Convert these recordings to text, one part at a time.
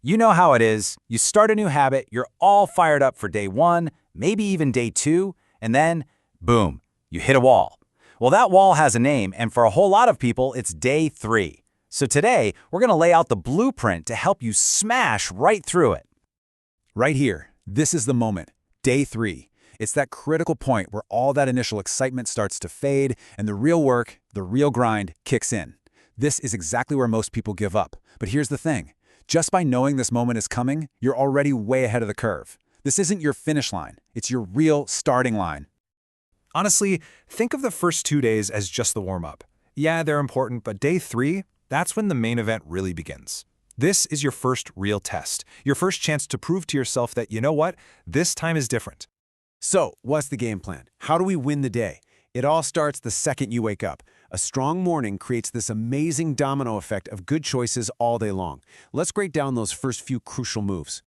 You know how it is. You start a new habit, you're all fired up for day one, maybe even day two, and then, boom, you hit a wall. Well, that wall has a name, and for a whole lot of people, it's day three. So today, we're going to lay out the blueprint to help you smash right through it. Right here, this is the moment, day three. It's that critical point where all that initial excitement starts to fade and the real work, the real grind, kicks in. This is exactly where most people give up. But here's the thing. Just by knowing this moment is coming, you're already way ahead of the curve. This isn't your finish line. It's your real starting line. Honestly, think of the first 2 days as just the warm-up. Yeah, they're important, but day three, that's when the main event really begins. This is your first real test, your first chance to prove to yourself that, you know what, this time is different. So, what's the game plan? How do we win the day? It all starts the second you wake up. A strong morning creates this amazing domino effect of good choices all day long. Let's break down those first few crucial moves.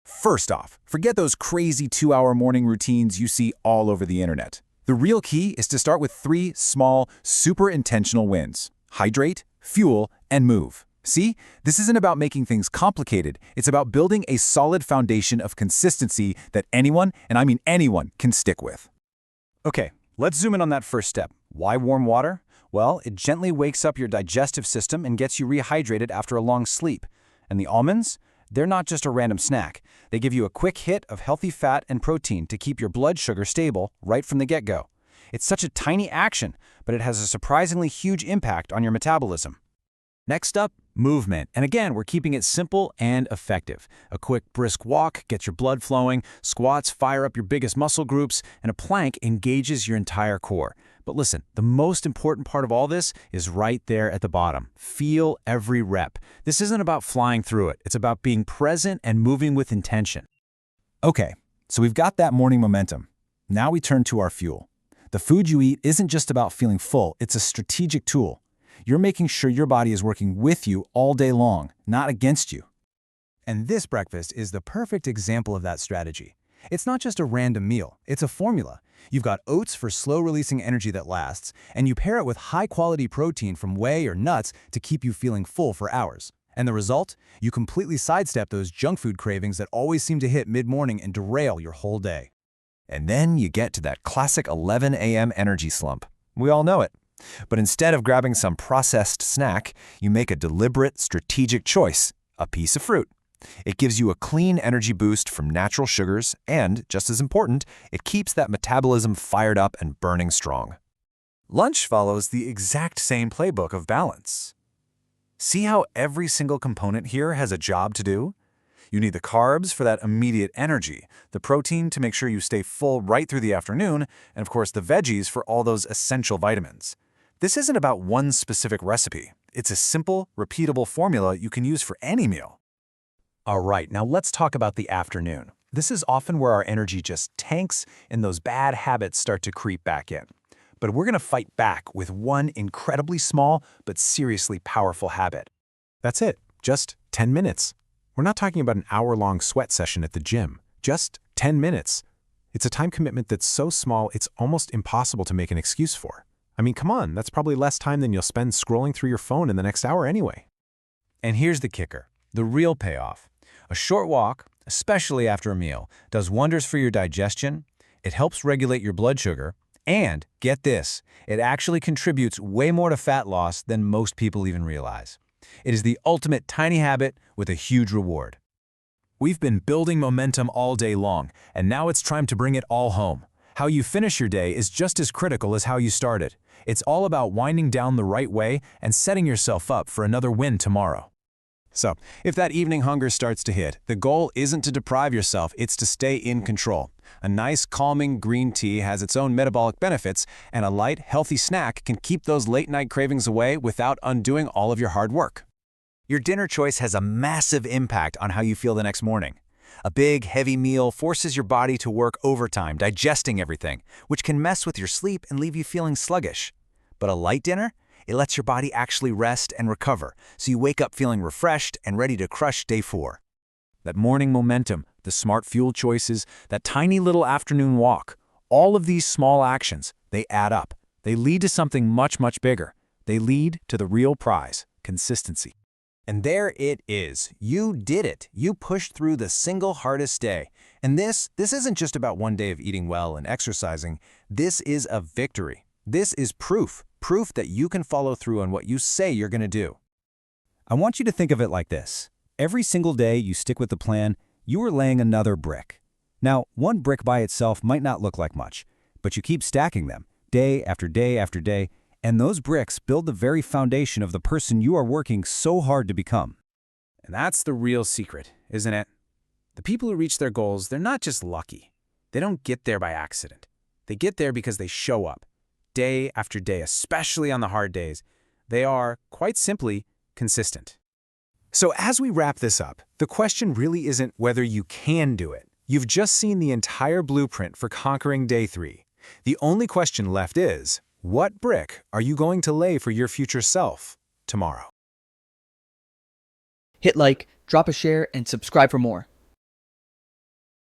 First off, forget those crazy 2-hour morning routines you see all over the internet. The real key is to start with 3 small, super intentional wins. Hydrate, fuel, and move. See, this isn't about making things complicated. It's about building a solid foundation of consistency that anyone, and I mean anyone, can stick with. Okay, let's zoom in on that first step. Why warm water? Well, it gently wakes up your digestive system and gets you rehydrated after a long sleep. And the almonds? They're not just a random snack. They give you a quick hit of healthy fat and protein to keep your blood sugar stable right from the get-go. It's such a tiny action, but it has a surprisingly huge impact on your metabolism. Next up, movement. And again, we're keeping it simple and effective. A quick brisk walk gets your blood flowing, squats fire up your biggest muscle groups, and a plank engages your entire core. But listen, the most important part of all this is right there at the bottom. Feel every rep. This isn't about flying through it. It's about being present and moving with intention. Okay, so we've got that morning momentum. Now we turn to our fuel. The food you eat isn't just about feeling full. It's a strategic tool. You're making sure your body is working with you all day long, not against you. And this breakfast is the perfect example of that strategy. It's not just a random meal, it's a formula. You've got oats for slow-releasing energy that lasts, and you pair it with high-quality protein from whey or nuts to keep you feeling full for hours. And the result? You completely sidestep those junk food cravings that always seem to hit mid-morning and derail your whole day. And then you get to that classic 11 a.m. energy slump. We all know it. But instead of grabbing some processed snack, you make a deliberate, strategic choice, a piece of fruit. It gives you a clean energy boost from natural sugars, and, just as important, it keeps that metabolism fired up and burning strong. Lunch follows the exact same playbook of balance. See how every single component here has a job to do? You need the carbs for that immediate energy, the protein to make sure you stay full right through the afternoon, and of course the veggies for all those essential vitamins. This isn't about one specific recipe. It's a simple, repeatable formula you can use for any meal. All right, now let's talk about the afternoon. This is often where our energy just tanks and those bad habits start to creep back in. But we're going to fight back with one incredibly small but seriously powerful habit. That's it, just 10 minutes. We're not talking about an hour-long sweat session at the gym, just 10 minutes. It's a time commitment that's so small it's almost impossible to make an excuse for. I mean, come on, that's probably less time than you'll spend scrolling through your phone in the next hour anyway. And here's the kicker, the real payoff. A short walk, especially after a meal, does wonders for your digestion, it helps regulate your blood sugar, and, get this, it actually contributes way more to fat loss than most people even realize. It is the ultimate tiny habit with a huge reward. We've been building momentum all day long, and now it's time to bring it all home. How you finish your day is just as critical as how you start it. It's all about winding down the right way and setting yourself up for another win tomorrow. So, if that evening hunger starts to hit, the goal isn't to deprive yourself, it's to stay in control. A nice, calming green tea has its own metabolic benefits, and a light, healthy snack can keep those late-night cravings away without undoing all of your hard work. Your dinner choice has a massive impact on how you feel the next morning. A big, heavy meal forces your body to work overtime, digesting everything, which can mess with your sleep and leave you feeling sluggish. But a light dinner? It lets your body actually rest and recover, so you wake up feeling refreshed and ready to crush day 4. That morning momentum, the smart fuel choices, that tiny little afternoon walk, all of these small actions, they add up. They lead to something much, much bigger. They lead to the real prize, consistency. And there it is. You did it. You pushed through the single hardest day. And this isn't just about one day of eating well and exercising. This is a victory. This is proof that you can follow through on what you say you're going to do. I want you to think of it like this. Every single day you stick with the plan, you are laying another brick. Now, one brick by itself might not look like much, but you keep stacking them, day after day after day, and those bricks build the very foundation of the person you are working so hard to become. And that's the real secret, isn't it? The people who reach their goals, they're not just lucky. They don't get there by accident. They get there because they show up, day after day, especially on the hard days. They are, quite simply, consistent. So as we wrap this up, the question really isn't whether you can do it. You've just seen the entire blueprint for conquering day 3. The only question left is, what brick are you going to lay for your future self tomorrow? Hit like, drop a share, and subscribe for more.